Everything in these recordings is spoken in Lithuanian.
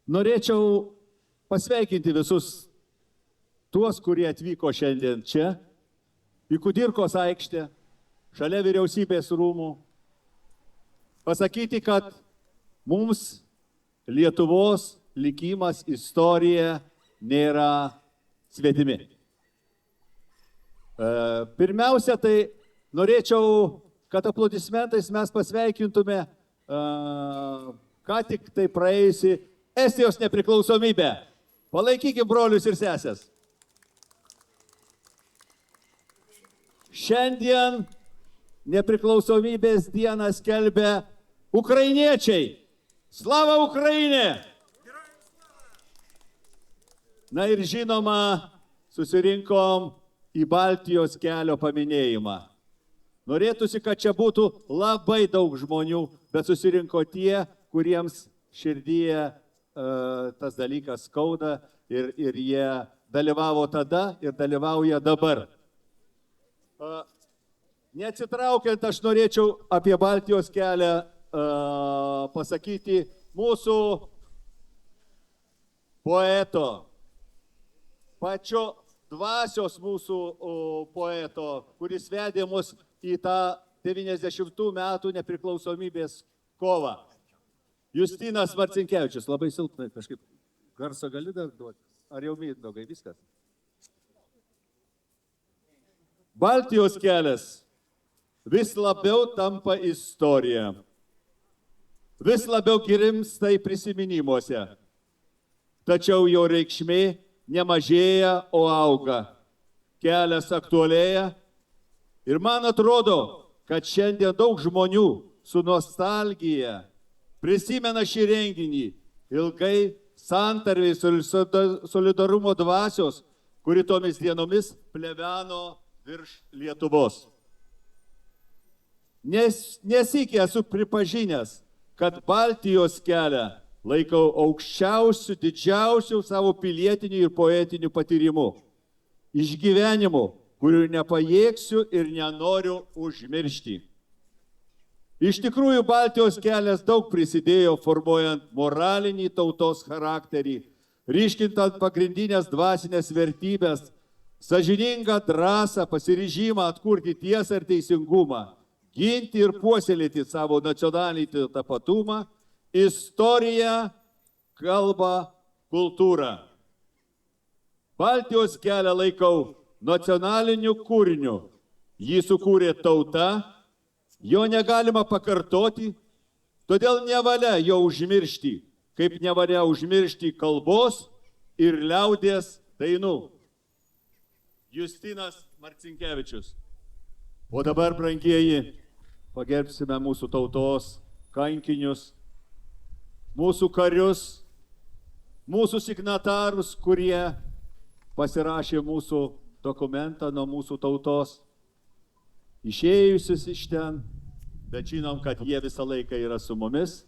Norėčiau pasveikinti visus tuos, kurie atvyko šiandien čia, į Kudirkos aikštę, šalia vyriausybės rūmų. Pasakyti, kad mums Lietuvos likimas, istorija nėra svetimi. Pirmiausia, tai norėčiau, kad aplodismentais mes pasveikintume ką tik tai praėjusi Estijos nepriklausomybę. Palaikykime brolius ir sesės. Šiandien nepriklausomybės dieną skelbia ukrainiečiai. Slava Ukrainė! Na ir žinoma, susirinkom į Baltijos kelio paminėjimą. Norėtųsi, kad čia būtų labai daug žmonių, bet susirinko tie, kuriems širdyje tas dalykas skauda ir jie dalyvavo tada ir dalyvauja dabar. Neatsitraukiant, aš norėčiau apie Baltijos kelią pasakyti mūsų poeto, pačio dvasios mūsų poeto, kuris vedė mus į tą 90 metų nepriklausomybės kovą. Justinas Marcinkevičius, labai silpnai kažkaip garso gali dar duoti. Ar jau mindaugai viskas? Baltijos kelias vis labiau tampa istorija. Vis labiau grimsta į prisiminimuose. Tačiau jo reikšmė nemažėja, o auga. Kelias aktualėja. Ir man atrodo, kad šiandien daug žmonių su nostalgija prisimena šį renginį ilgai santarvės ir solidarumo dvasios, kuri tomis dienomis pleveno virš Lietuvos. Nesykiai esu pripažinęs, kad Baltijos kelią laikau aukščiausių, didžiausių savo pilietinių ir poetinių patyrimų, išgyvenimų, kurių nepajėgsiu ir nenoriu užmiršti. Iš tikrųjų, Baltijos kelias daug prisidėjo formuojant moralinį tautos charakterį, ryškintant pagrindinės dvasinės vertybės, sąžiningą drąsą, pasiryžimą atkurti tiesą ir teisingumą, ginti ir puoselėti savo nacionalinį tapatumą, istoriją, kalbą, kultūrą. Baltijos kelią laikau nacionaliniu kūriniu. Jį sukūrė tauta, jo negalima pakartoti, todėl nevalia jo užmiršti, kaip nevalia užmiršti kalbos ir liaudies dainų. Justinas Marcinkevičius. O dabar, brangieji, pagerbsime mūsų tautos kankinius, mūsų karius, mūsų signatarus, kurie pasirašė mūsų dokumentą nuo mūsų tautos, išėjusius iš ten, bet žinom, kad jie visą laiką yra su mumis.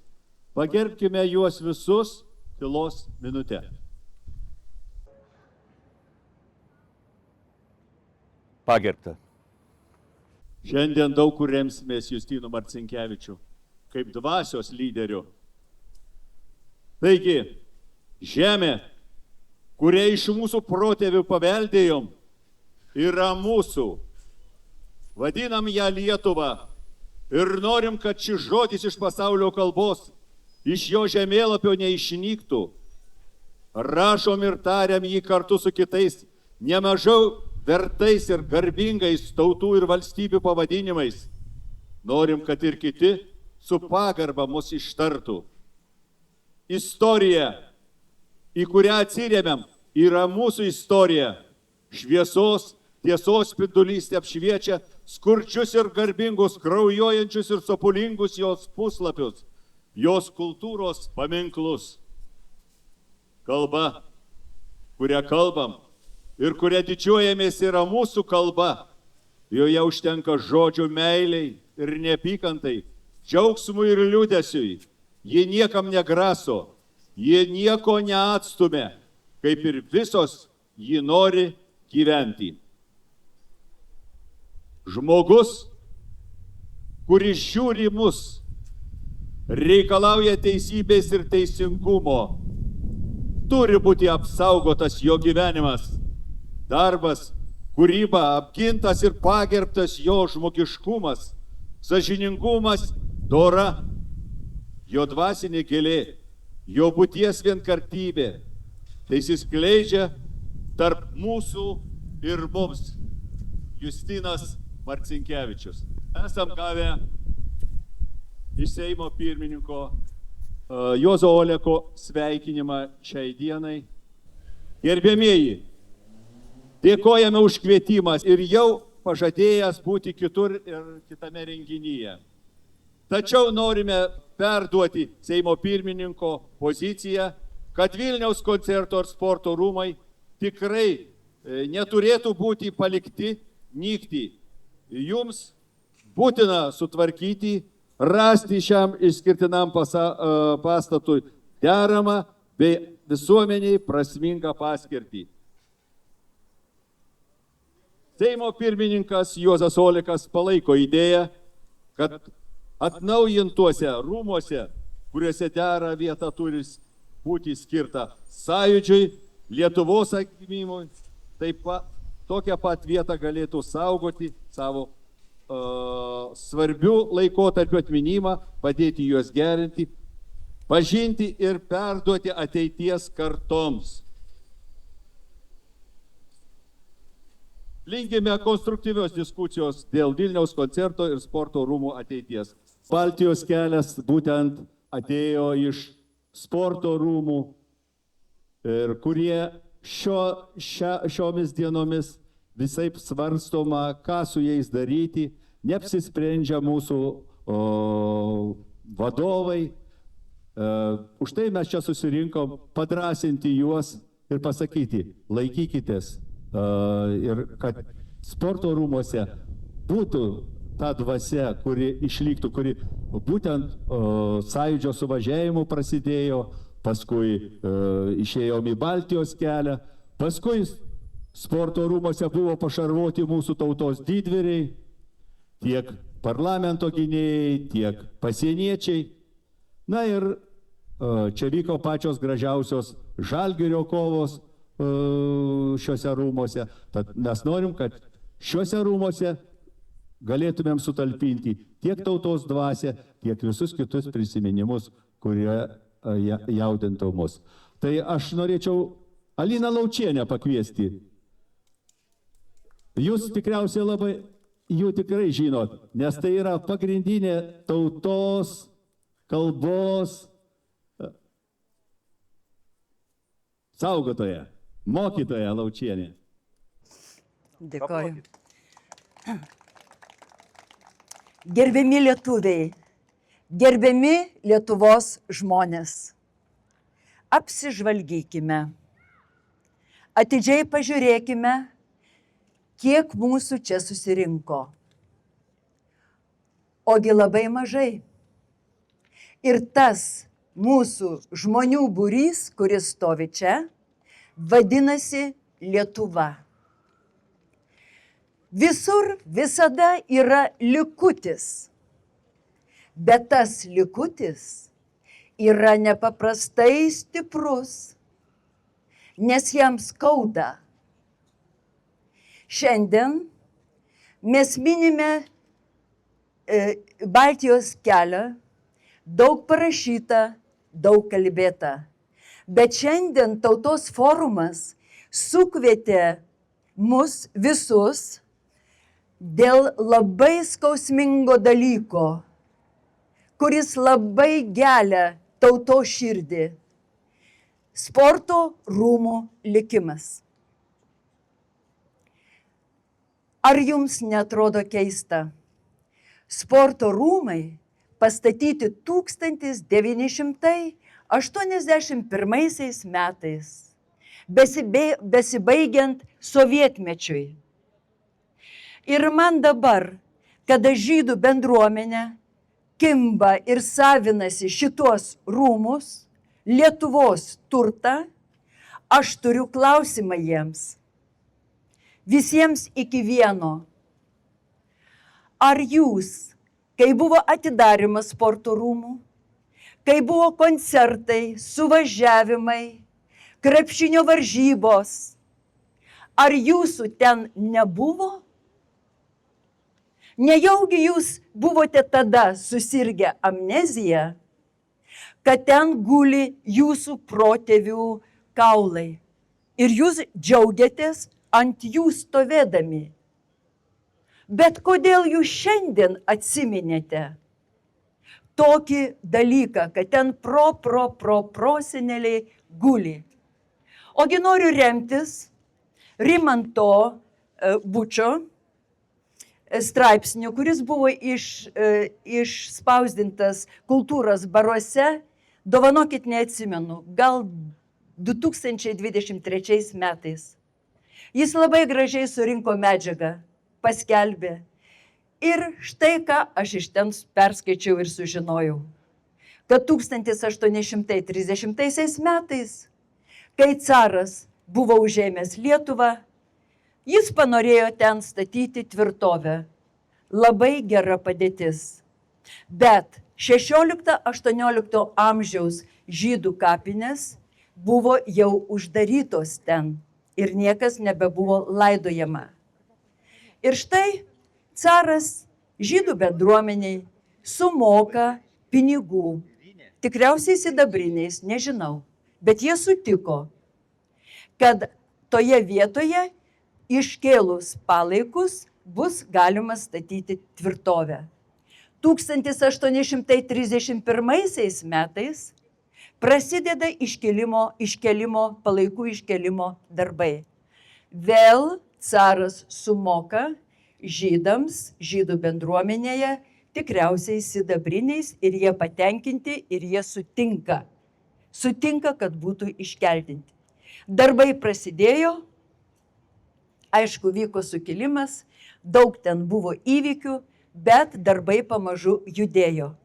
Pagerbkime juos visus tylos minutę. Pagerbta. Šiandien daug kur remsimės Justinu Marcinkevičiu, kaip dvasios lyderiu. Taigi, žemė, kurią iš mūsų protėvių paveldėjom, yra mūsų. Vadinam ją Lietuvą ir norim, kad šis žodis iš pasaulio kalbos, iš jo žemėlapio neišnyktų. Rašom ir tariam jį kartu su kitais, nemažiau vertais ir garbingais tautų ir valstybių pavadinimais. Norim, kad ir kiti su pagarba mus ištartų. Istorija, į kurią atsiremiam, yra mūsų istorija. Šviesos, tiesos spindulys apšviečia skurdžius ir garbingus, kraujuojančius ir sopulingus jos puslapius, jos kultūros paminklus. Kalba, kurią kalbam ir kurią didžiuojamės, yra mūsų kalba. Joje užtenka žodžių meiliai ir neapykantai, džiaugsmui ir liūdesiui. Ji niekam negraso, ji nieko neatstumia, kaip ir visos ji nori gyventi. Žmogus, kuris žiūri mus, reikalauja teisybės ir teisingumo, turi būti apsaugotas jo gyvenimas, darbas, kūryba, apgintas ir pagerbtas jo žmogiškumas, sąžiningumas, dora, jo dvasinė gilė, jo būties vienkartybė. Tai išsiskleidžia tarp mūsų ir mums. Justinas Marcinkevičius. Esam gavę iš Seimo pirmininko Juozo Oleko sveikinimą šiai dienai. Gerbiamieji, dėkojame už kvietimą ir jau pažadėjęs būti kitur ir kitame renginyje. Tačiau norime perduoti Seimo pirmininko poziciją, kad Vilniaus koncerto ir sporto rūmai tikrai neturėtų būti palikti nykti. Jums būtina sutvarkyti, rasti šiam išskirtinam pastatui deramą bei visuomeniai prasmingą paskirtį. Seimo pirmininkas Juozas Olekas palaiko idėją, kad atnaujintuose rūmuose, kuriuose dera vieta turi būti skirta Sąjūdžiui, Lietuvos atgimimui, taip pat tokią pat vietą galėtų saugoti savo svarbių laikotarpių atminimą, padėti juos gerinti, pažinti ir perduoti ateities kartoms. Linkime konstruktyvios diskusijos dėl Vilniaus koncerto ir sporto rūmų ateities. Baltijos kelias būtent atėjo iš sporto rūmų, ir kurie šiomis dienomis visaip svarstoma, ką su jais daryti, neapsisprendžia mūsų vadovai. Už tai mes čia susirinkom padrąsinti juos ir pasakyti, laikykitės ir kad sporto rūmuose būtų ta dvasia, kuri išliktų, kuri būtent Sąjūdžio suvažiavimu prasidėjo, paskui išėjom į Baltijos kelią, paskui sporto rūmuose buvo pašarvoti mūsų tautos didvyriai, tiek parlamento gynėjai, tiek pasieniečiai. Na ir čia vyko pačios gražiausios Žalgirio kovos šiuose rūmuose. Tad mes norim, kad šiuose rūmuose galėtumėm sutalpinti tiek tautos dvasią, tiek visus kitus prisiminimus, kurie jaudintų mus. Tai aš norėčiau Aliną Laučienę pakviesti. Jūs tikriausiai labai jų tikrai žinot, nes tai yra pagrindinė tautos, kalbos saugotoja, mokytoja Laučienė. Dėkoju. Gerbiami lietuviai, gerbiami Lietuvos žmonės, apsižvalgykime, atidžiai pažiūrėkime, kiek mūsų čia susirinko. Ogi labai mažai. Ir tas mūsų žmonių būrys, kuris stovi čia, vadinasi Lietuva. Visur visada yra likutis, bet tas likutis yra nepaprastai stiprus, nes jam skauda. Šiandien mes minime Baltijos kelią, daug parašyta, daug kalbėta, bet šiandien Tautos forumas sukvietė mus visus dėl labai skausmingo dalyko, kuris labai gelia tautos širdį – sporto rūmų likimas. Ar jums netrodo keista? Sporto rūmai pastatyti 1981 metais, besibaigiant sovietmečiui. Ir man dabar, kada žydų bendruomenė kimba ir savinasi šitos rūmus, Lietuvos turtą, aš turiu klausimą jiems. Visiems iki vieno. Ar jūs, kai buvo atidarimas sporto rūmų, kai buvo koncertai, suvažiavimai, krepšinio varžybos. Ar jūsų ten nebuvo? Nejaugi jūs buvote tada susirgę amneziją, kad ten guli jūsų protėvių kaulai ir jūs džiaugiatės ant jų stovėdami. Bet kodėl jūs šiandien atsiminėte tokį dalyką, kad ten proseneliai guli? Ogi noriu remtis Rimanto Bučo straipsniu, kuris buvo išspausdintas Kultūros baruose, dovanokit neatsimenu, gal 2023 metais. Jis labai gražiai surinko medžiagą, paskelbė. Ir štai ką aš iš ten perskaičiau ir sužinojau, kad 1830 metais, kai caras buvo užėmęs Lietuvą, jis panorėjo ten statyti tvirtovę. Labai gera padėtis. Bet 16-18 amžiaus žydų kapinės buvo jau uždarytos ten ir niekas nebebuvo laidojama. Ir štai caras žydų bendruomeniai sumoka pinigų, tikriausiai sidabriniais, nežinau, bet jie sutiko, kad toje vietoje iškėlus palaikus bus galima statyti tvirtovę. 1831 metais prasideda palaikų iškėlimo darbai. Vėl caras sumoka žydams, žydų bendruomenėje, tikriausiai sidabriniais ir jie patenkinti ir jie sutinka, kad būtų iškeldinti. Darbai prasidėjo, aišku, vyko sukilimas, daug ten buvo įvykių, bet darbai pamažu judėjo.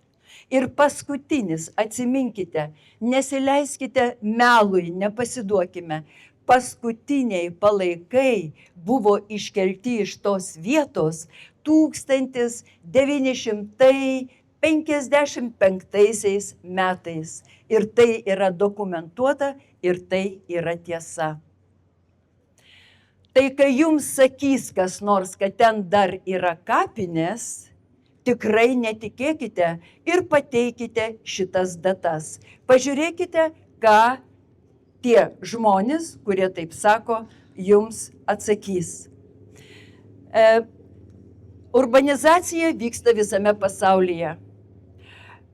Ir paskutinis, atsiminkite, nesileiskite melui, nepasiduokime, paskutiniai palaikai buvo iškelti iš tos vietos 1955 metais. Ir tai yra dokumentuota ir tai yra tiesa. Tai kai jums sakys kas nors, kad ten dar yra kapinės, tikrai netikėkite ir pateikite šitas datas. Pažiūrėkite, ką tie žmonės, kurie taip sako, jums atsakys. Urbanizacija vyksta visame pasaulyje.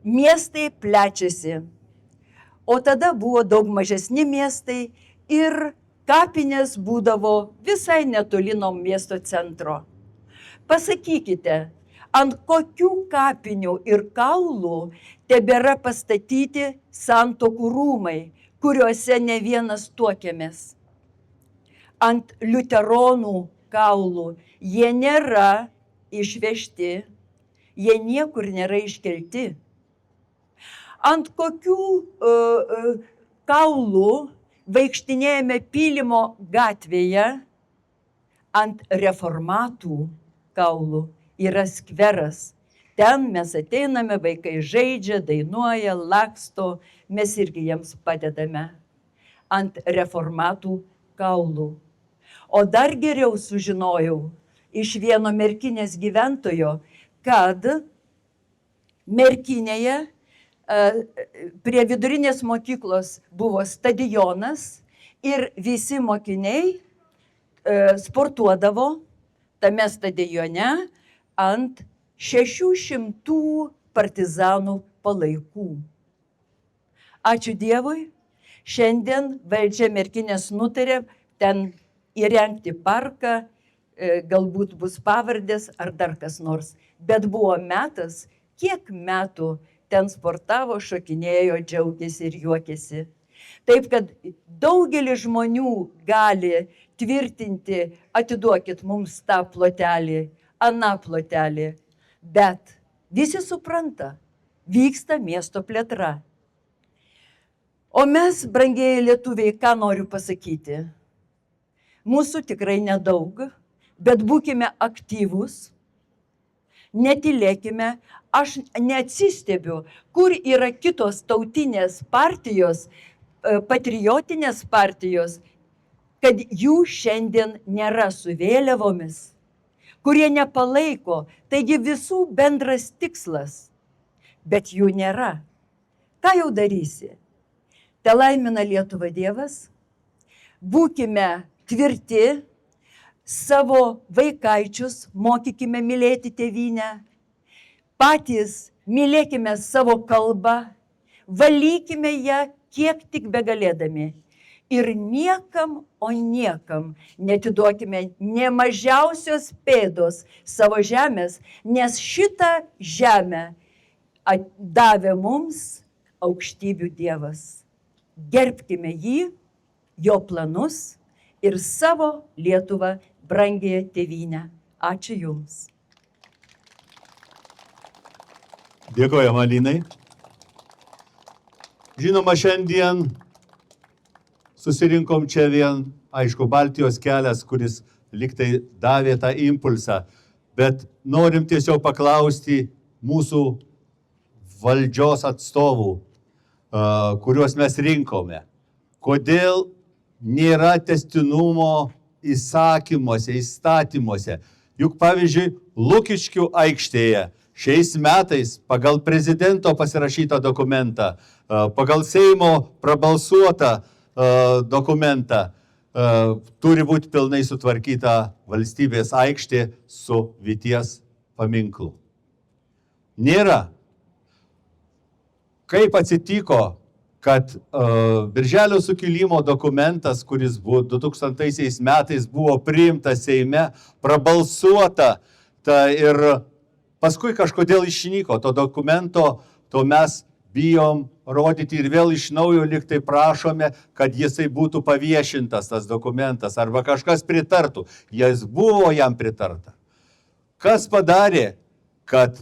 Miestai plečiasi, o tada buvo daug mažesni miestai ir kapinės būdavo visai netoli nuo miesto centro. Pasakykite, ant kokių kapinių ir kaulų tebėra pastatyti santuokų rūmai, kuriuose ne vienas tuokėmės. Ant liuteronų kaulų jie nėra išvežti, jie niekur nėra iškelti. Ant kokių kaulų vaikštinėjame Pylimo gatvėje, ant reformatų kaulų yra skveras. Ten mes ateiname, vaikai žaidžia, dainuoja, laksto, mes irgi jiems padedame. Ant reformatų kaulų. O dar geriau sužinojau iš vieno Merkinės gyventojo, kad Merkinėje prie vidurinės mokyklos buvo stadionas ir visi mokiniai sportuodavo tame stadione ant 600 partizanų palaikų. Ačiū Dievui, šiandien valdžia Merkinės nutarė ten įrengti parką, galbūt bus pavardės ar dar kas nors. Bet buvo metas, kiek metų ten sportavo, šokinėjo, džiaugėsi ir juokėsi. Taip, kad daugelis žmonių gali tvirtinti, atiduokit mums tą plotelį, aną plotelį. Bet visi supranta, vyksta miesto plėtra. O mes, brangieji lietuviai, ką noriu pasakyti? Mūsų tikrai nedaug, bet būkime aktyvūs, netylėkime. Aš neatsistebiu, kur yra kitos tautinės partijos, patriotinės partijos, kad jų šiandien nėra su vėliavomis, kurie nepalaiko, taigi visų bendras tikslas, bet jų nėra. Ką jau darysi? Te laimina Lietuvą Dievas, būkime tvirti, savo vaikaičius mokykime mylėti tėvynę, patys mylėkime savo kalbą, valykime ją kiek tik begalėdami ir niekam, o niekam netiduokime nė mažiausios pėdos savo žemės, nes šitą žemę davė mums aukštybių Dievas. Gerbkime jį, jo planus ir savo Lietuvą brangiąją tėvynę. Ačiū Jums. Dėkojam, Alinai. Žinoma, šiandien susirinkom čia vien, aišku, Baltijos kelias, kuris liktai davė tą impulsą, bet norim tiesiog paklausti mūsų valdžios atstovų, kuriuos mes rinkome. Kodėl nėra tęstinumo įsakymuose, įstatymuose? Juk pavyzdžiui, Lukiškių aikštėje šiais metais pagal prezidento pasirašytą dokumentą, pagal Seimo prabalsuotą dokumentą turi būti pilnai sutvarkyta valstybės aikštė su Vyties paminklu. Nėra. Kaip atsitiko, kad Birželio sukilimo dokumentas, kuris buvo 2000 metais buvo priimtas Seime, prabalsuota ir paskui kažkodėl išnyko to dokumento, to mes bijom rodyti ir vėl iš naujo liktai prašome, kad jisai būtų paviešintas tas dokumentas arba kažkas pritartų. Jis buvo jam pritarta. Kas padarė, kad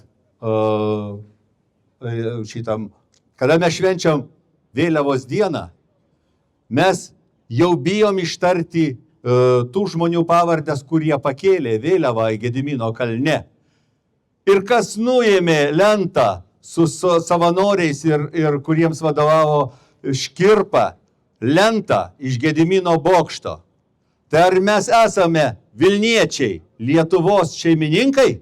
kada mes švenčiam vėliavos dieną, mes jau bijom ištarti tų žmonių pavardės, kurie pakėlė vėliavą į Gedimino kalne. Ir kas nuėmė lentą su savanoriais ir kuriems vadovavo Škirpa, lentą iš Gedimino bokšto. Tai ar mes esame Vilniečiai, Lietuvos šeimininkai?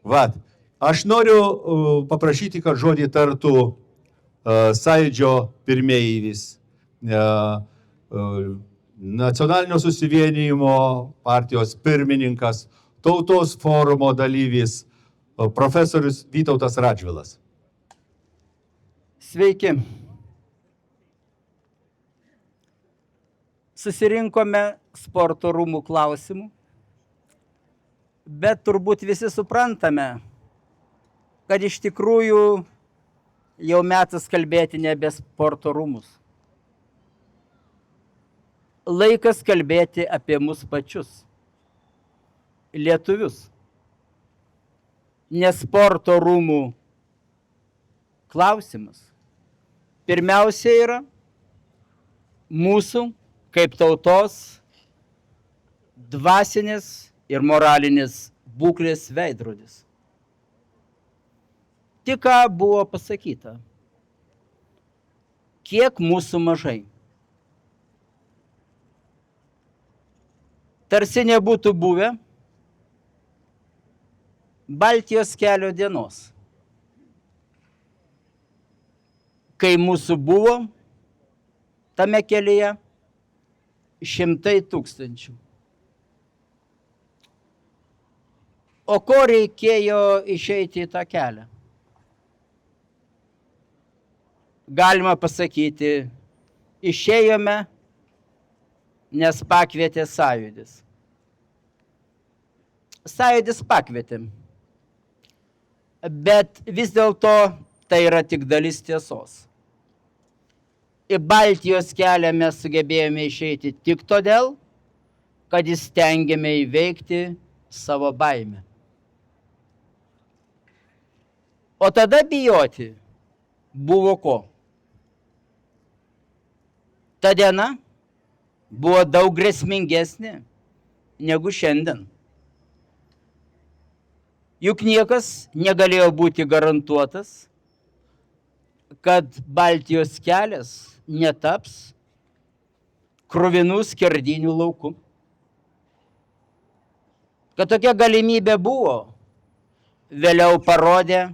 Vat, aš noriu paprašyti, kad žodį tartų Sąjūdžio pirmeivis, Nacionalinio susivienijimo partijos pirmininkas, Tautos forumo dalyvis, profesorius Vytautas Radžvilas. Sveiki. Susirinkome sporto rūmų klausimų. Bet turbūt visi suprantame, kad iš tikrųjų jau metas kalbėti ne apie sporto rūmus. Laikas kalbėti apie mus pačius, lietuvius. Nes sporto rūmų klausimas pirmiausia yra mūsų kaip tautos dvasinės ir moralinis būklės veidrodis. Tik ką buvo pasakyta, kiek mūsų mažai. Tarsi nebūtų buvę Baltijos kelio dienos, kai mūsų buvo tame kelyje 100 000. O ko reikėjo išeiti į tą kelią? Galima pasakyti, išėjome, nes pakvietė Sąjūdis. Sąjūdis pakvietė. Bet vis dėlto tai yra tik dalis tiesos. Į Baltijos kelią mes sugebėjome išeiti tik todėl, kad įstengėme įveikti savo baimę. O tada bijoti buvo ko? Ta diena buvo daug grėsmingesnė negu šiandien. Juk niekas negalėjo būti garantuotas, kad Baltijos kelias netaps kruvinų skerdynių lauku. Kad tokia galimybė buvo, vėliau parodė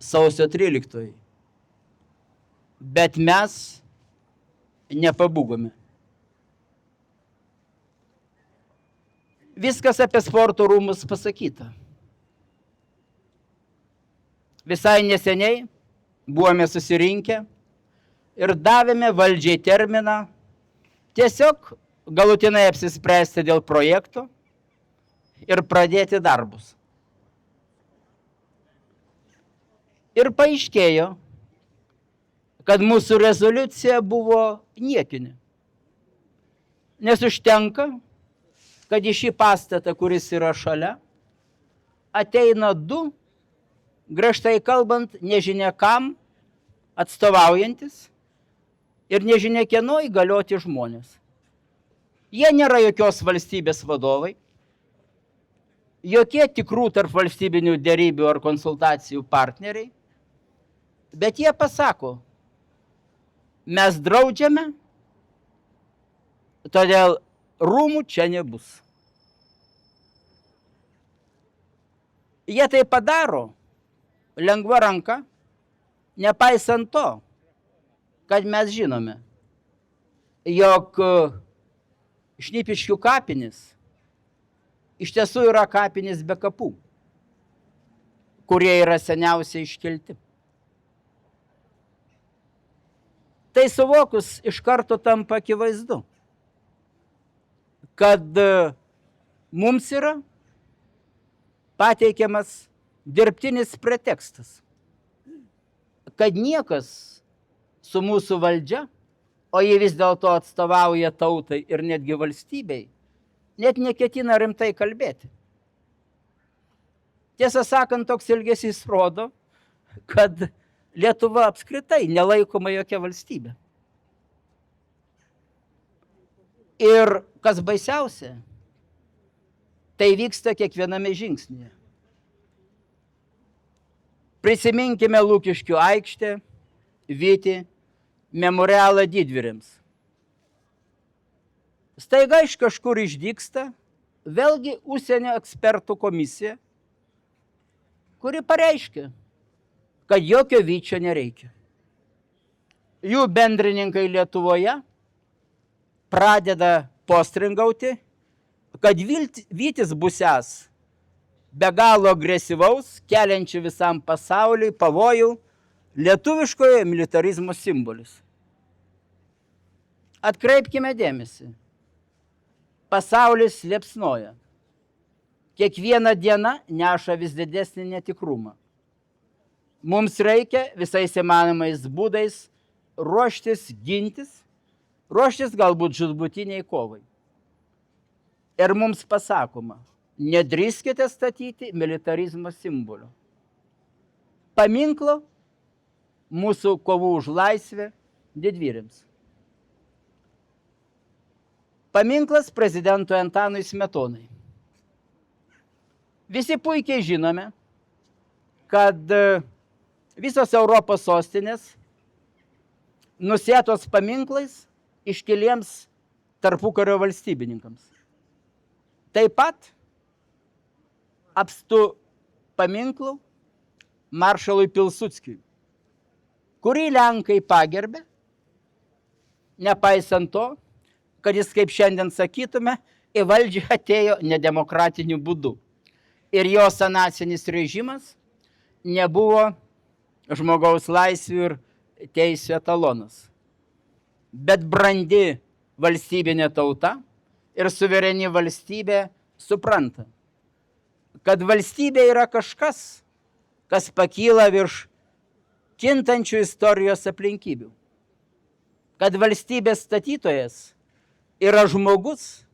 sausio 13. Bet mes nepabūgome. Viskas apie sporto rūmus pasakyta. Visai neseniai buvome susirinkę ir davėme valdžiai terminą tiesiog galutinai apsispręsti dėl projekto ir pradėti darbus. Ir paaiškėjo, kad mūsų rezoliucija buvo niekinė. Nes užtenka, kad į šį pastatą, kuris yra šalia, ateina du, griežtai kalbant, nežinia kam atstovaujantis ir nežinia kieno įgalioti žmonės. Jie nėra jokios valstybės vadovai, jokie tikrų tarp valstybinių dėrybių ar konsultacijų partneriai, bet jie pasako, mes draudžiame, todėl rūmų čia nebus. Jie tai padaro lengva ranka, nepaisant to, kad mes žinome, jog Šnipiškių kapinis iš tiesų yra kapinis be kapų, kurie yra seniausiai iškelti. Tai suvokus iš karto tampa akivaizdu, kad mums yra pateikiamas dirbtinis pretekstas, kad niekas su mūsų valdžia, o jie vis dėlto atstovauja tautai ir netgi valstybei, net neketina rimtai kalbėti. Tiesą sakant, toks elgesys rodo, kad Lietuva apskritai nelaikoma jokia valstybė. Ir kas baisiausia, tai vyksta kiekviename žingsnyje. Prisiminkime Lukiškių aikštę, Vytį, memorialą didvyriams. Staiga iš kažkur išdygsta vėlgi užsienio ekspertų komisija, kuri pareiškia, kad jokio Vyčio nereikia. Jų bendrininkai Lietuvoje pradeda postringauti, kad Vytis busęs be galo agresyvaus, keliančių visam pasauliui pavojų, lietuviškojo militarizmo simbolis. Atkreipkime dėmesį. Pasaulis liepsnoja. Kiekviena diena neša vis didesnį netikrumą. Mums reikia visais įmanomais būdais ruoštis gintis, ruoštis galbūt žūtbūtiniai kovai. Ir mums pasakoma, nedrįskite statyti militarizmo simbolio. Paminklo mūsų kovų už laisvę didvyriams. Paminklas prezidentui Antanui Smetonai. Visi puikiai žinome, kad visos Europos sostinės nusėtos paminklais iškiliems tarpukario valstybininkams. Taip pat apstu paminklų maršalui Pilsudskiui, kurį Lenkai pagerbė, nepaisant to, kad jis, kaip šiandien sakytume, į valdžią atėjo nedemokratiniu būdu. Ir jo sanacinis režimas nebuvo žmogaus laisvių ir teisių etalonas. Bet brandi valstybinė tauta ir suvereni valstybė supranta, kad valstybė yra kažkas, kas pakyla virš kintančių istorijos aplinkybių. Kad valstybės statytojas yra žmogus,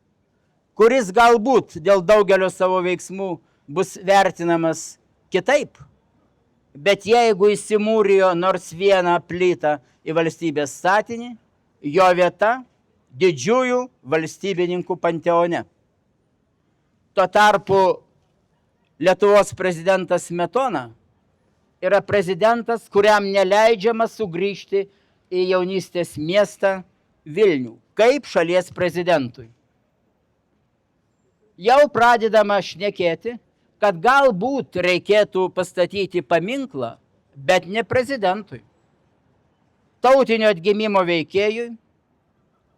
kuris galbūt dėl daugelio savo veiksmų bus vertinamas kitaip, bet jeigu įsimūrijo nors vieną plytą į valstybės statinį, jo vieta didžiųjų valstybininkų panteone. Tuo tarpu Lietuvos prezidentas Smetona yra prezidentas, kuriam neleidžiama sugrįžti į jaunystės miestą Vilnių, kaip šalies prezidentui. Jau pradedama šnekėti, kad galbūt reikėtų pastatyti paminklą, bet ne prezidentui. Tautinio atgimimo veikėjui,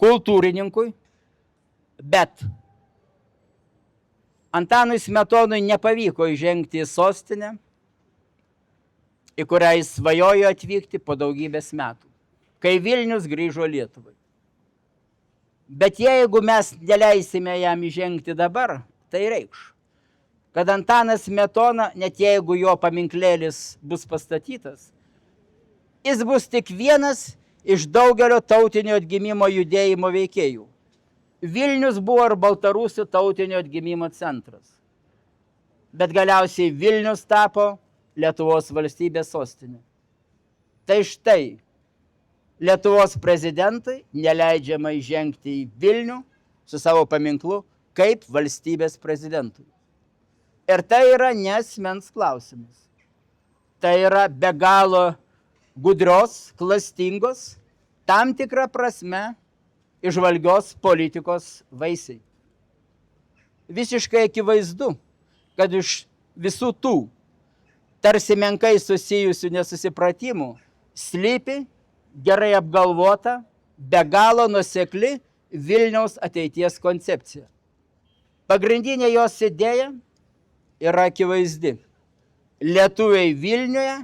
kultūrininkui, bet Antanui Smetonui nepavyko įžengti į sostinę, į kurią jis svajojo atvykti po daugybės metų, kai Vilnius grįžo Lietuvai. Bet jeigu mes neleisime jam įžengti dabar, tai reikš, kad Antanas Smetona, net jeigu jo paminklėlis bus pastatytas, jis bus tik vienas iš daugelio tautinio atgimimo judėjimo veikėjų. Vilnius buvo ir baltarusių tautinio atgimimo centras. Bet galiausiai Vilnius tapo Lietuvos valstybės sostinė. Tai štai, Lietuvos prezidentui neleidžiama įžengti į Vilnių su savo paminklu kaip valstybės prezidentui. Ir tai yra ne asmens klausimas. Tai yra be galo gudrios, klastingos, tam tikrą prasme įžvalgios politikos vaisiai. Visiškai akivaizdu, kad iš visų tų tarsi menkai susijusių nesusipratimų slypi gerai apgalvota, be galo nuosekli Vilniaus ateities koncepcija. Pagrindinė jos idėja yra akivaizdi. Lietuviai Vilniuje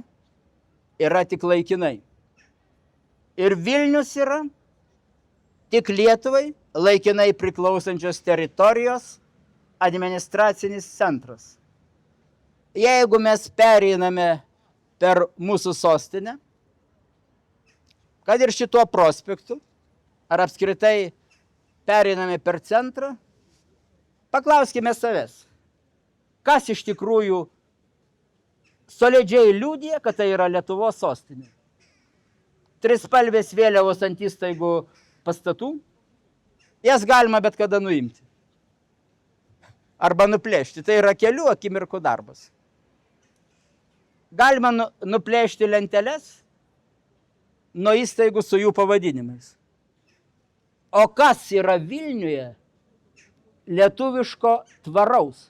yra tik laikinai. Ir Vilnius yra tik Lietuvai laikinai priklausančios teritorijos administracinis centras. Jeigu mes pereiname per mūsų sostinę, kad ir šituo prospektu, ar apskritai pereiname per centrą, paklauskime savęs, kas iš tikrųjų solidžiai liudija, kad tai yra Lietuvos sostinė. Trispalvės vėliavos ant įstaigų pastatų, jas galima bet kada nuimti. Arba nuplėšti. Tai yra kelių akimirkų darbas. Galima nuplėšti lenteles nuo įstaigų su jų pavadinimais. O kas yra Vilniuje lietuviško tvaraus?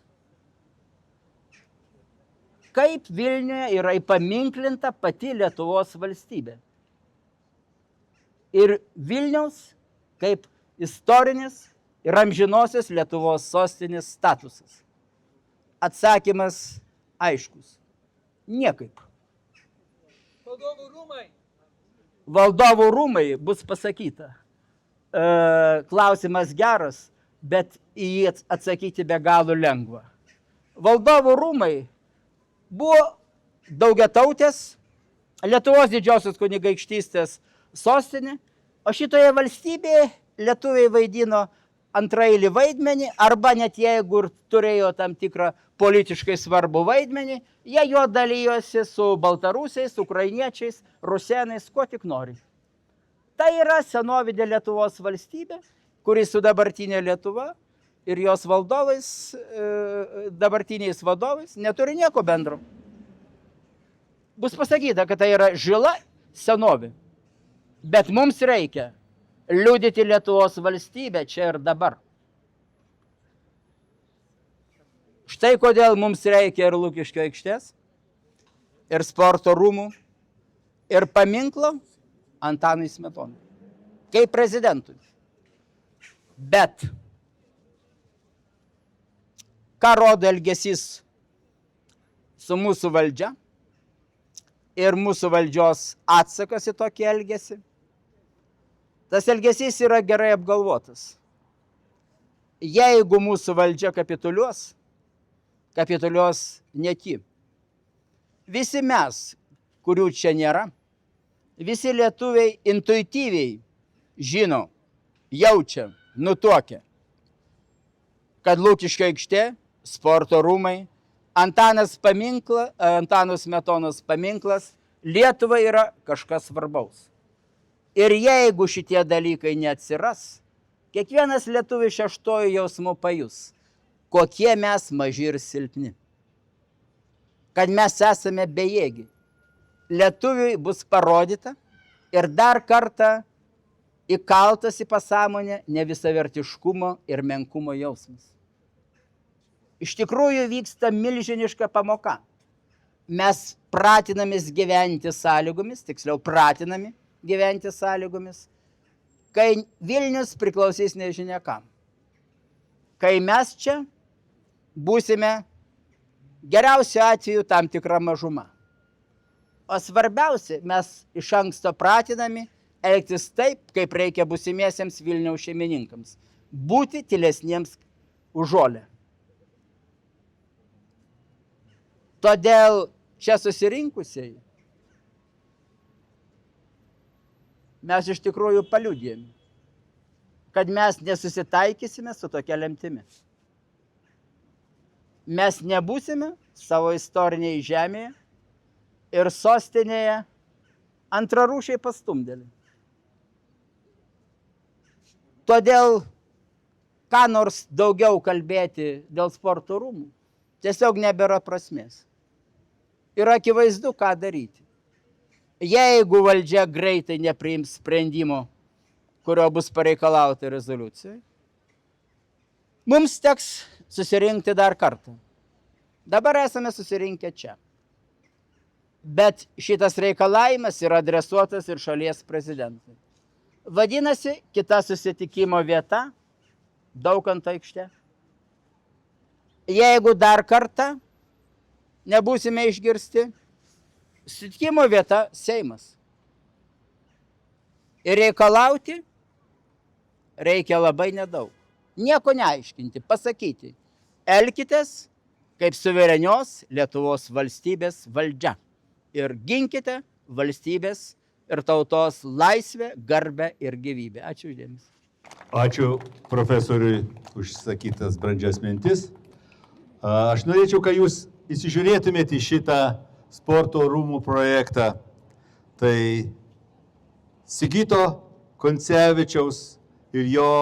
Kaip Vilniuje yra įpaminklinta pati Lietuvos valstybė. Ir Vilniaus kaip istorinis ir amžinosios Lietuvos sostinės statusas. Atsakymas aiškus. Niekaip. Valdovų rūmai bus pasakyta. Klausimas geras, bet į jį atsakyti be galo lengva. Valdovų rūmai buvo daugiatautės Lietuvos didžiosios kunigaikštystės sostinė, o šitoje valstybėje lietuviai vaidino antraeilį vaidmenį, arba net jeigu ir turėjo tam tikrą politiškai svarbų vaidmenį, jie jo dalyjosi su baltarusiais, ukrainiečiais, rusėnais, ko tik nori. Tai yra senovidė Lietuvos valstybė, kuri su dabartinė Lietuva ir jos valdovais, dabartiniais vadovais neturi nieko bendro. Bus pasakyta, kad tai yra žila senovė. Bet mums reikia liudyti Lietuvos valstybę čia ir dabar. Štai kodėl mums reikia ir Lukiškių aikštės, ir sporto rūmų, ir paminklo Antanui Smetonai, kaip prezidentui. Bet ką rodo elgesys su mūsų valdžia ir mūsų valdžios atsakas į tokį elgesį? Tas elgesys yra gerai apgalvotas. Jeigu mūsų valdžia kapituliuos net ji. Visi mes, kurių čia nėra, visi lietuviai intuityviai žino, jaučia, nutuokia, kad Lukiškių aikštė, sporto rūmai, Antano Smetonos paminklas Lietuvai yra kažkas svarbaus. Ir jeigu šitie dalykai neatsiras, kiekvienas lietuvis šeštojų jausmų pajus, kokie mes maži ir silpni. kad mes esame bejėgi. Lietuviui bus parodyta ir dar kartą įkaltas į pasąmonę nevisavertiškumo ir menkumo jausmas. Iš tikrųjų vyksta milžiniška pamoka. Mes pratinamės gyventi sąlygomis, tiksliau pratinami gyventi sąlygomis, kai Vilnius priklausys nežinia kam. Kai mes čia būsime geriausiu atveju tam tikra mažuma. O svarbiausia, mes iš anksto pratinami elgtis taip, kaip reikia būsimiesiems Vilniaus šeimininkams. Būti tylesniems už žolę. Todėl čia susirinkusieji mes iš tikrųjų paliudijame, kad mes nesusitaikysime su tokia lemtimi. Mes nebūsime savo istorinėje žemėje ir sostinėje antrarūšiai pastumdėliai. Todėl ką nors daugiau kalbėti dėl sporto rūmų tiesiog nebėra prasmės. Ir akivaizdu, ką daryti. Jeigu valdžia greitai nepriims sprendimo, kurio bus pareikalauta rezoliucijai, mums teks susirinkti dar kartą. Dabar esame susirinkę čia. Bet šitas reikalavimas yra adresuotas ir šalies prezidentui. Vadinasi, kita susitikimo vieta Daukanto aikštė. Jeigu dar kartą nebūsime išgirsti, susitikimo vieta Seimas. Ir reikalauti reikia labai nedaug. Nieko neaiškinti, pasakyti. Elkitės kaip suverenios Lietuvos valstybės valdžia. Ir ginkite valstybės ir tautos laisvę, garbę ir gyvybę. Ačiū uždėmesi. Ačiū profesoriui užsakytas brandžias mintis. Aš norėčiau, kad jūs įsižiūrėtumėte į šitą sporto rūmų projektą. Tai Sigito Koncevičiaus ir jo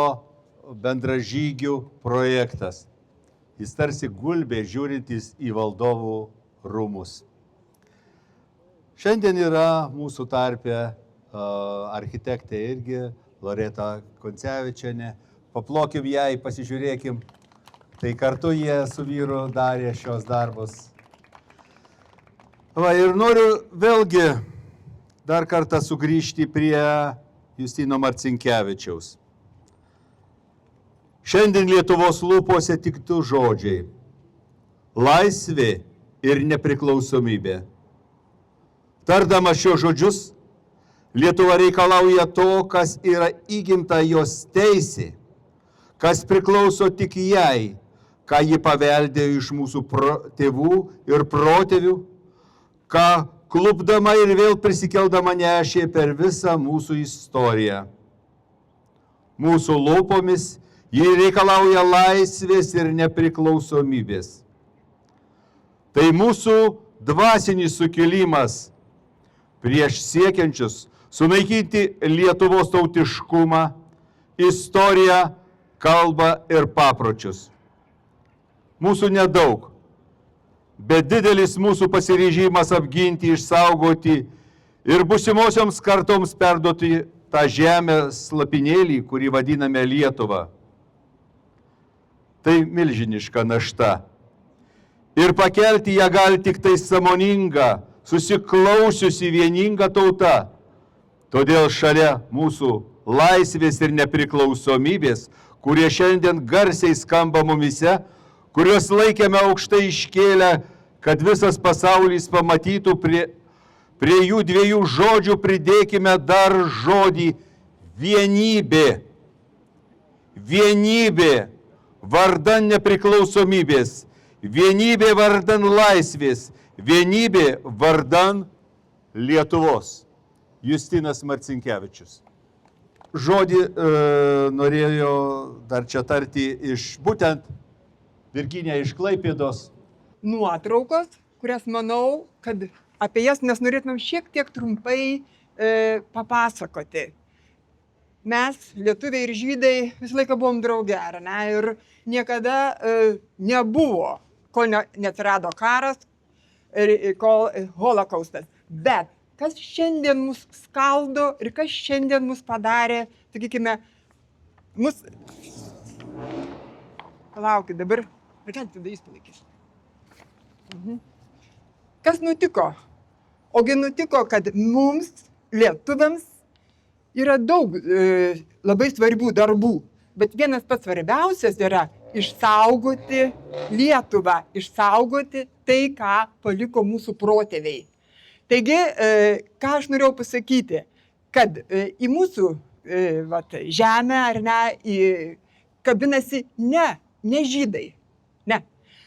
bendražygių projektas. Jis tarsi gulbė žiūrintis į valdovų rūmus. Šiandien yra mūsų tarpe architektė irgi, Loreta Koncevičienė. Paplokim jai, pasižiūrėkim. Tai kartu jie su vyru darė šios darbus. Ir noriu vėlgi dar kartą sugrįžti prie Justino Marcinkevičiaus. Šiandien Lietuvos lūpose tik du žodžiai – laisvė ir nepriklausomybė. Tardamas šios žodžius, Lietuva reikalauja to, kas yra įgimta jos teisė, kas priklauso tik jai, ką ji paveldėjo iš mūsų tėvų ir protėvių, ką klupdama ir vėl prisikeldama nešė per visą mūsų istoriją. Mūsų lūpomis ji reikalauja laisvės ir nepriklausomybės. Tai mūsų dvasinis sukilimas prieš siekiančius sunaikinti Lietuvos tautiškumą, istoriją, kalbą ir papročius. Mūsų nedaug, bet didelis mūsų pasiryžimas apginti, išsaugoti ir busimosioms kartoms perduoti tą žemės lopinėlį, kurį vadiname Lietuva. Tai milžiniška našta. Ir pakelti ją gali tik tai sąmoninga, susiklausiusi vieninga tauta. Todėl šalia mūsų laisvės ir nepriklausomybės, kurie šiandien garsiai skamba mumise, kuriuos laikėme aukštai iškėlę, kad visas pasaulis pamatytų, prie jų dviejų žodžių pridėkime dar žodį vienybė. Vienybė vardan nepriklausomybės, vienybė vardan laisvės, vienybė vardan Lietuvos. Justinas Marcinkevičius. Žodį norėjo dar čia tarti būtent Virginija iš Klaipėdos. Nuotraukos, kurias manau, kad apie jas mes norėtumėm šiek tiek trumpai papasakoti. Mes, lietuviai ir žydai, visą laiką buvom drauge, ar ne? Ir niekada nebuvo, kol neatsirado karas, kol holokaustas. Bet kas šiandien mus skaldo ir kas šiandien mus padarė, sakykime, mus... Palaukit dabar, ar galite tada jūs palaikyti? Kas nutiko? Ogi nutiko, kad mums, lietuviams, yra daug labai svarbių darbų, bet vienas pats svarbiausias yra išsaugoti Lietuvą, išsaugoti tai, ką paliko mūsų protėviai. Taigi, ką aš norėjau pasakyti, kad į mūsų žemę ar ne, kabinasi ne žydai, ne,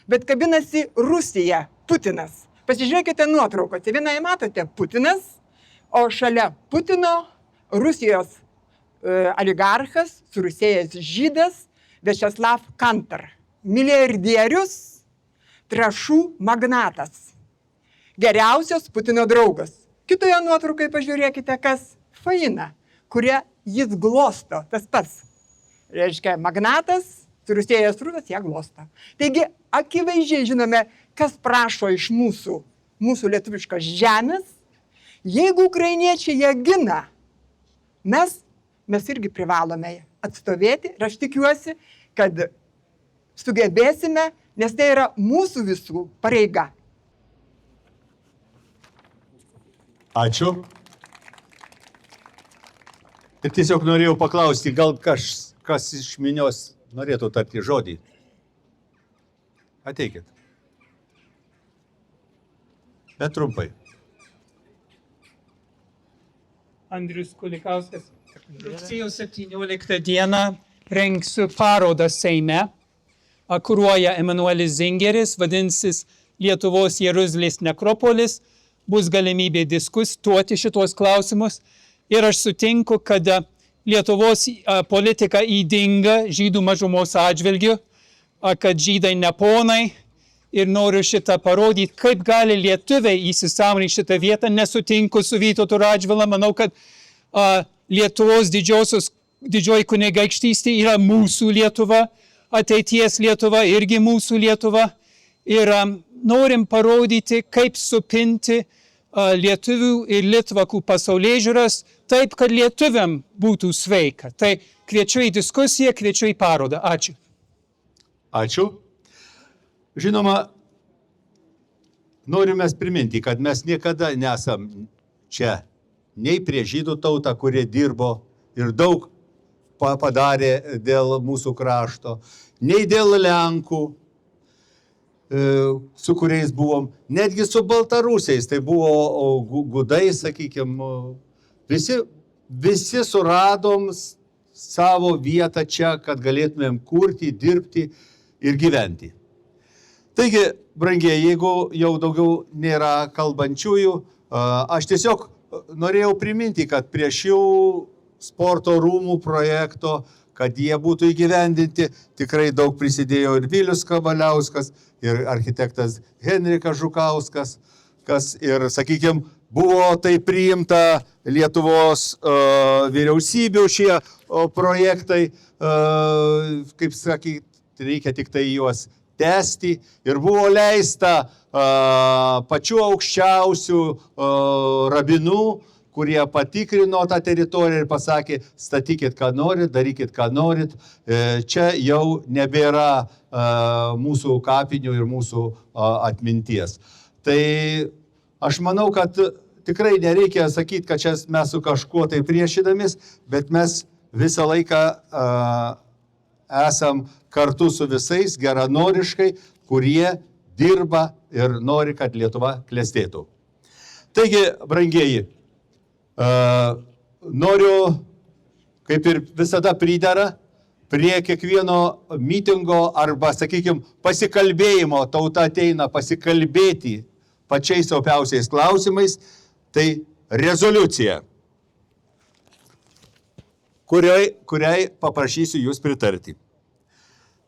bet kabinasi Rusija, Putinas. Pasižiūrėkite nuotraukose, vienoje matote Putinas, o šalia Putino Rusijos oligarchas, surusėjęs žydas Viačeslav Kantar, milijardierius, trąšų magnatas, geriausias Putino draugas. Kitoje nuotraukai pažiūrėkite, kas Faina, kurią jis glosto, tas pats. Reiškia, magnatas, surusėjęs rusas, ją glosto. Taigi, akivaizdžiai žinome, kas prašo iš mūsų lietuviškos žemės. Jeigu ukrainiečiai ją gina, mes irgi privalome atstovėti ir aš tikiuosi, kad sugebėsime, nes tai yra mūsų visų pareiga. Ačiū. Ir tiesiog norėjau paklausti, gal kas iš minios norėtų tarti žodį. Ateikit. Bet trumpai. Andrius Kulikauskas. Rugsėjo 17 dieną rengsiu parodą Seime, kuruoja Emanuelis Zingeris, vadinsis Lietuvos Jeruzalės nekropolis, bus galimybė diskutuoti šitos klausimus ir aš sutinku, kad Lietuvos politika ydinga žydų mažumos atžvilgiu, kad žydai ne ponai ir noriu šitą parodyti, kaip gali lietuviai įsisąmoninti šitą vietą. Nesutinku su Vytautu Radžvila, manau, kad Lietuvos didžioji kunigaikštystė yra mūsų Lietuva, ateities Lietuva irgi mūsų Lietuva. Ir norim parodyti, kaip supinti lietuvių ir litvakų pasaulėžiūras taip, kad lietuviam būtų sveika. Tai kviečiu į diskusiją, kviečiu į parodą. Ačiū. Ačiū. Žinoma, norime priminti, kad mes niekada nesam čia nei prie žydų tautą, kurie dirbo ir daug padarė dėl mūsų krašto, nei dėl Lenkų, su kuriais buvom, netgi su baltarusiais, tai buvo gudai, sakykime, visi suradom savo vietą čia, kad galėtumėm kurti, dirbti ir gyventi. Taigi, brangieji, jeigu jau daugiau nėra kalbančiųjų, aš tiesiog norėjau priminti, kad prie šių sporto rūmų projekto, kad jie būtų įgyvendinti, tikrai daug prisidėjo ir Vilius Kavaliauskas, ir architektas Henrikas Žukauskas, kas ir, sakykime, buvo tai priimta Lietuvos vyriausybių šie projektai, kaip sakyt, reikia tik tai juos tęsti ir buvo leista pačių aukščiausių rabinų, kurie patikrino tą teritoriją ir pasakė, statykit, ką norit, darykit, ką norit. Čia jau nebėra mūsų kapinių ir mūsų atminties. Tai aš manau, kad tikrai nereikia sakyti, kad čia mes su kažkuo tai priešinamis, bet mes visą laiką esam kartu su visais geranoriškai, kurie dirba ir nori, kad Lietuva klestėtų. Taigi, brangieji, noriu, kaip ir visada pridera, prie kiekvieno mitingo arba, sakykime, pasikalbėjimo, tauta ateina pasikalbėti pačiais opiausiais klausimais, tai rezoliucija, kuriai paprašysiu jūs pritarti.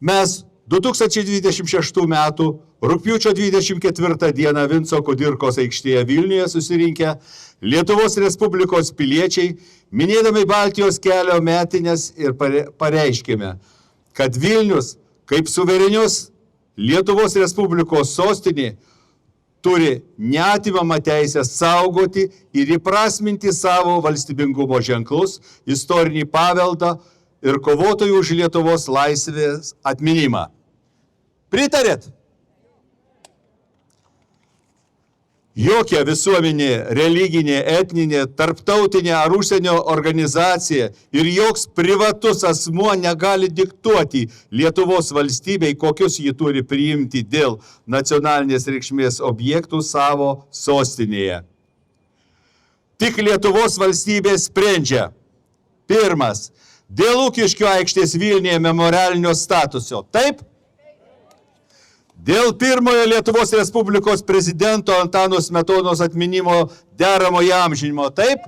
Mes 2026 metų rugpjūčio 24 dieną Vinco Kudirkos aikštėje Vilniuje susirinkę Lietuvos Respublikos piliečiai, minėdami Baltijos kelio metines ir pareiškėme, kad Vilnius kaip suverenios Lietuvos Respublikos sostinė turi neatimamą teisę saugoti ir įprasminti savo valstybingumo ženklus, istorinį paveldą ir kovotojų už Lietuvos laisvės atminimą. Pritarėt? Jokia visuomenė, religinė, etninė, tarptautinė ar užsienio organizacija ir joks privatus asmuo negali diktuoti Lietuvos valstybei, kokius ji turi priimti dėl nacionalinės reikšmės objektų savo sostinėje. Tik Lietuvos valstybė sprendžia. Pirmas, dėl Lukiškių aikštės Vilniuje memorialinio statuso. Taip? Dėl pirmojo Lietuvos Respublikos prezidento Antano Smetonos atminimo deramo įamžinimo. Taip?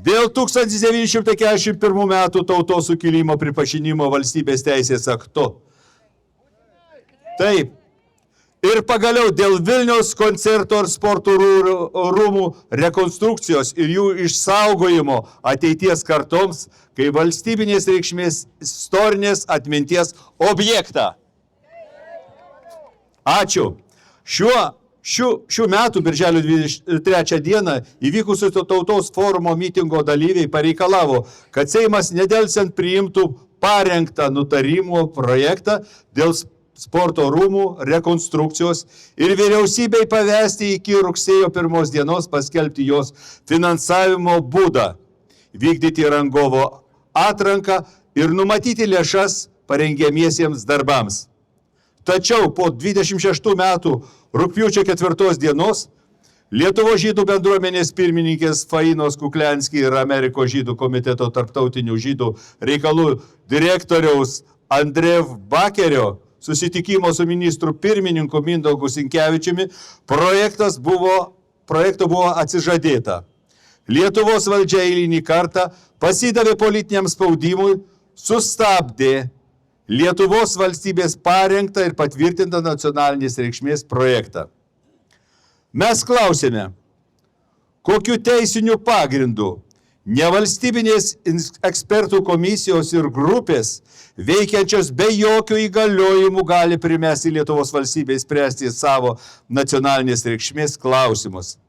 Dėl 1941 metų tautos sukilimo pripažinimo valstybės teisės aktu. Taip. Ir pagaliau dėl Vilniaus koncerto ir sporto rūmų rekonstrukcijos ir jų išsaugojimo ateities kartoms, kai valstybinės reikšmės istorinės atminties objektą. Ačiū. Šių metų birželio 23 dieną įvykusio tautos forumo mitingo dalyviai pareikalavo, kad Seimas nedelsiant priimtų parengtą nutarimo projektą dėl sporto rūmų rekonstrukcijos ir vyriausybei pavesti iki rugsėjo 1 dienos paskelbti jos finansavimo būdą, vykdyti rangovo atranką ir numatyti lėšas parengiamiesiems darbams. Tačiau po 26 metų rugpjūčio 4 dienos Lietuvos žydų bendruomenės pirmininkės Fainos Kuklianski ir Amerikos žydų komiteto tarptautinių žydų reikalų direktoriaus Andrev Bakerio susitikimo su ministru pirmininku Mindaugu Sinkevičiumi projekto buvo atsižadėta. Lietuvos valdžia eilinį kartą pasidavė politiniam spaudimui, sustabdė Lietuvos valstybės parengtą ir patvirtintą nacionalinės reikšmės projektą. Mes klausėme, kokiu teisiniu pagrindu nevalstybinės ekspertų komisijos ir grupės, veikiančios be jokių įgaliojimų, gali primesti Lietuvos valstybei spręsti savo nacionalinės reikšmės klausimus.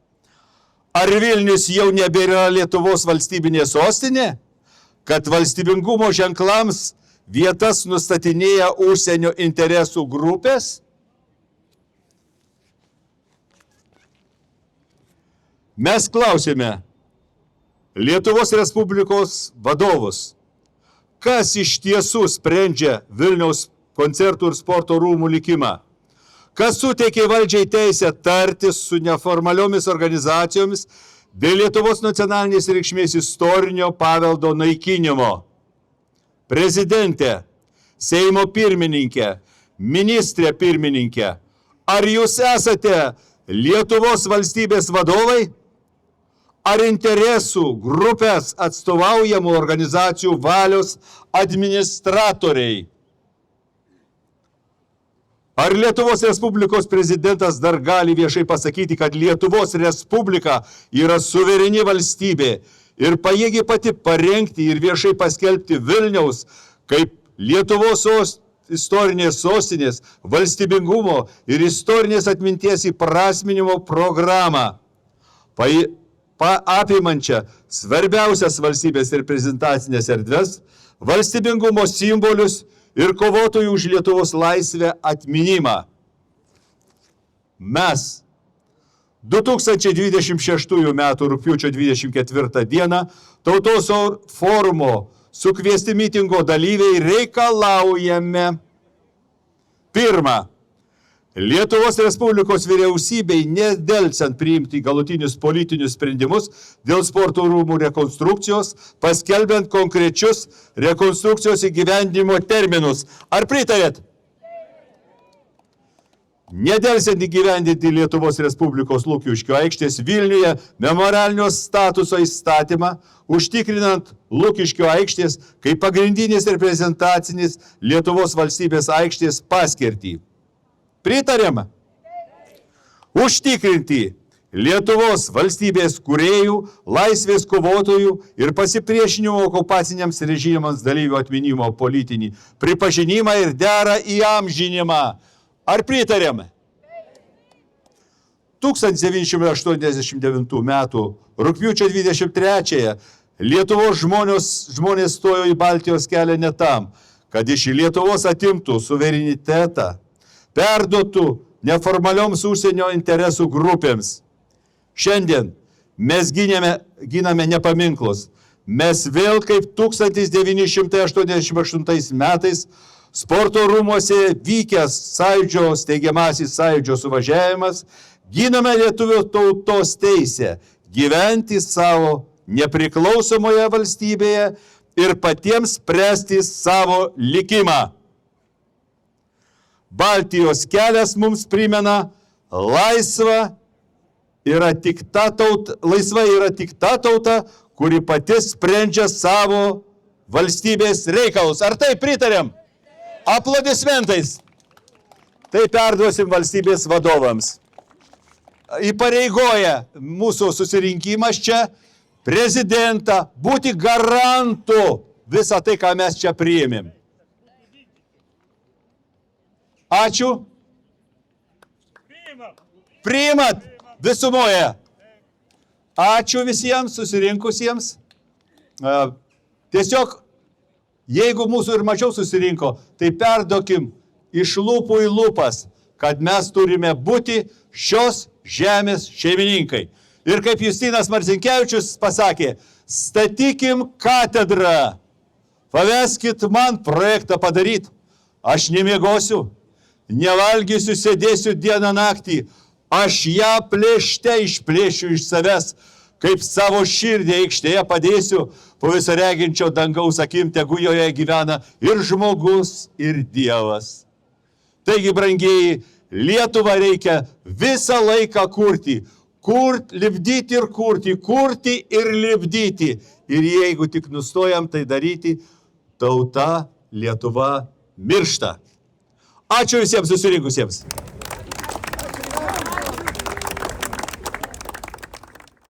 Ar Vilnius jau nebėra Lietuvos valstybinė sostinė, kad valstybingumo ženklams vietas nustatinėja užsienio interesų grupės? Mes klausėme Lietuvos Respublikos vadovus, kas iš tiesų sprendžia Vilniaus koncertų ir sporto rūmų likimą, kas suteikė valdžiai teisę tartis su neformaliomis organizacijomis dėl Lietuvos nacionalinės reikšmės istorinio paveldo naikinimo. Prezidentė, Seimo pirmininkė, ministrė pirmininkė, ar jūs esate Lietuvos valstybės vadovai? Ar interesų grupės atstovaujamų organizacijų valios administratoriai? Ar Lietuvos Respublikos prezidentas dar gali viešai pasakyti, kad Lietuvos Respublika yra suvereni valstybė ir pajėgi pati parengti ir viešai paskelbti Vilniaus kaip Lietuvos istorinės sostinės, valstybingumo ir istorinės atminties įprasminimo programą, apimančią svarbiausias valstybės reprezentacinės erdves, valstybingumo simbolius ir kovotojų už Lietuvos laisvę atminimą. Mes 2026 m. rugpjūčio 24 d. Tautos forumo sukviesti mitingo dalyviai reikalaujame: pirma, Lietuvos Respublikos vyriausybei nedelsiant priimti galutinius politinius sprendimus dėl sporto rūmų rekonstrukcijos, paskelbiant konkrečius rekonstrukcijos įgyvendinimo terminus. Ar pritarėt? Nedelsiant įgyvendinti Lietuvos Respublikos Lukiškių aikštės Vilniuje memorialinio statuso įstatymą, užtikrinant Lukiškių aikštės kaip pagrindinės reprezentacinės Lietuvos valstybės aikštės paskirtį. Pritariama? Užtikrinti Lietuvos valstybės kūrėjų, laisvės kovotojų ir pasipriešinimo okupaciniams režimams dalyvių atminimo politinį pripažinimą ir derą įamžinimą. Ar pritariame? 1989 m. rugpjūčio 23-ąją Lietuvos žmonės stojo į Baltijos kelią ne tam, kad iš Lietuvos atimtų suverenitetą, perduotų neformalioms užsienio interesų grupėms. Šiandien mes giname ne paminklus, mes vėl kaip 1988 metais sporto rūmuose vykęs steigiamasis sąjūdžio suvažiavimas, giname lietuvių tautos teisę gyventi savo nepriklausomoje valstybėje ir patiems spręsti savo likimą. Baltijos kelias mums primena, laisva yra tik ta tauta, kuri pati sprendžia savo valstybės reikalus. Ar tai pritarėm? Aplodismentais. Tai perduosim valstybės vadovams. Įpareigoja mūsų susirinkimas čia prezidentą būti garantu visą tai, ką mes čia priėmėm. Ačiū. Priimat visumoje. Ačiū visiems susirinkusiems. Tiesiog, jeigu mūsų ir mažiau susirinko, tai perduokim iš lūpų į lūpas, kad mes turime būti šios žemės šeimininkai. Ir kaip Justinas Marcinkevičius pasakė, statykim katedrą, paveskit man projektą padaryti. Aš nemiegosiu, nevalgysiu, sėdėsiu dieną naktį, aš ją plėšte išplėšiu iš savęs, kaip savo širdį aikštėje padėsiu, po viso reginčio dangaus akim, tegu joje gyvena ir žmogus, ir Dievas. Taigi, brangieji, Lietuvą reikia visą laiką kurti. Lipdyti ir kurti ir lipdyti. Ir jeigu tik nustojam tai daryti, tauta Lietuva miršta. Ačiū visiems susirinkusiems.